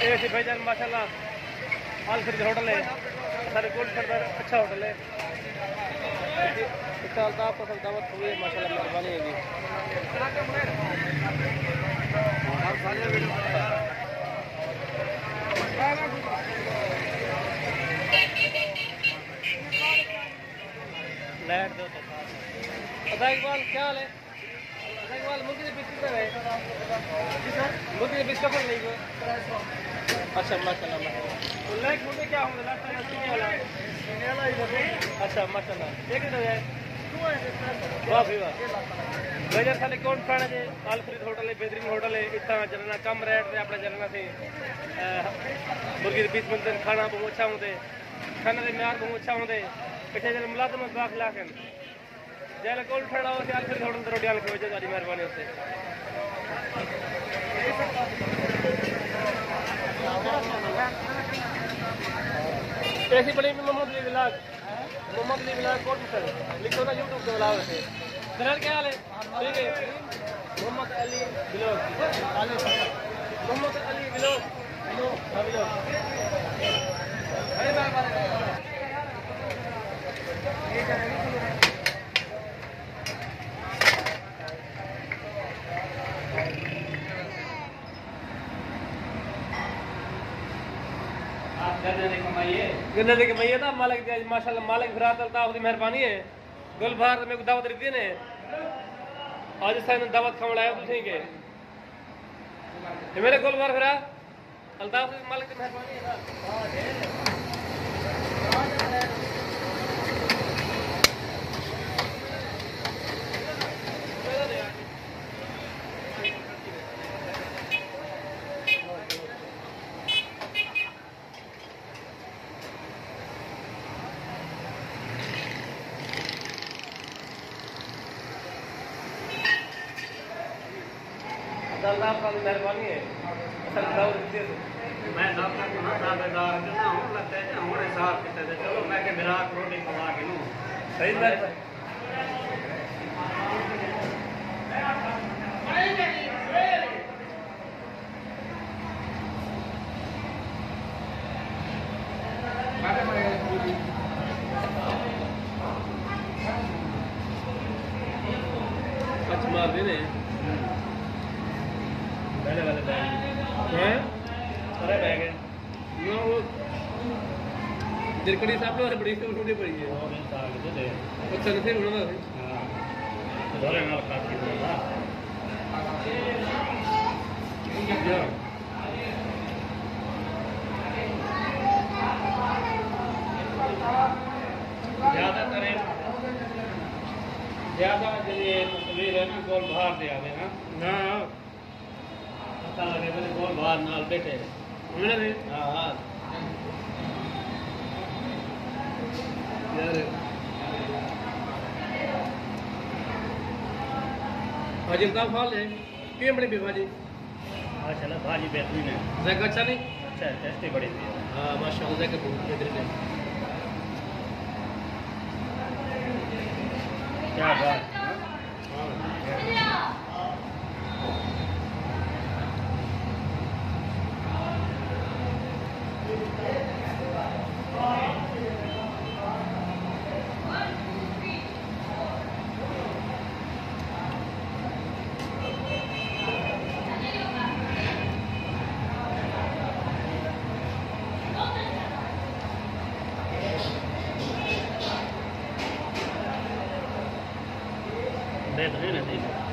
ऐसे भाईजान माशाल्लाह आलफरीद होटल है, सारे गोल्ड फर्दर अच्छा होटल है। अल्ताफ को सब दावत हुई है माशाल्लाह, मेहरबानी है जी। लाइट दो तो पता इकबाल क्या हाल है? इकबाल मुर्गी के बिस्किट पे है, मुर्गी के बिस्किट पर नहीं हुए। अच्छा माशाल्लाह तो लाइक मुर्गे क्या होंगे? लास्ट टाइम सीने वाला अच्छा माशाल्लाह एक ही तो है। वाह भाई वाह भाईजान साले कौन खाना है? आलफरीद होटल है, बेहतरीन होटल है। इतना चलना कम रेट में अपना चलना से मुर्गी के बीच मिलते खाना बहुत अच्छा होते, खाने के म्यार बहुत अच्छा होते। पिछले जन मुलाजम बाख लाखन जैसे गोल्ड खड़ा हो आलफरीद होटल तो रोटी आने की वजह सारी मेहरबानी होते। ऐसी बड़ी मोहम्मद अली व्लॉग कौन सर लिखो ना यूट्यूब पे व्लॉग है। सर क्या हाल है? ठीक है मोहम्मद अली व्लॉग, मोहम्मद अली व्लॉग गन्ने की मैया था मालिक माशाल्लाह मालिक फिरात अल्ताफ की मेहरबानी है। गुलबार मेरे को दावत दी ने आज साइन दावत खाने आया तुझे के मेरे गुलबार फिरा अल्ताफ की मालिक की मेहरबानी है। अल्लाह की मेहरबानी है। मैं डॉक्टर को ना दावेदार ना हूं लगता है हमारे साथ कितने से चलो मैं के विराट रोटी खवा के नु सही बात है। अच्छा मार देने पहले वाले बैग हैं सारे बैग है ना वो दिलकड़ी साहब ने बड़ी से उठे पड़ी है और साल दे अच्छा नहीं होना था। हां दोरे ना काट के बोला या ज्यादा ये तस्वीर है ना गोल बाहर दे आवे ना हां पता लगे मेरे गोल बाहर नाल बैठे हमने भी हां यार भाजी का फाल है के बड़ी भाजी माशाल्लाह भाजी बेहतरीन है। जगह अच्छा नहीं अच्छा टेस्टी बड़ी है। हां माशाल्लाह जगह बहुत बेहतरीन है। क्या बात बेहतरीन है।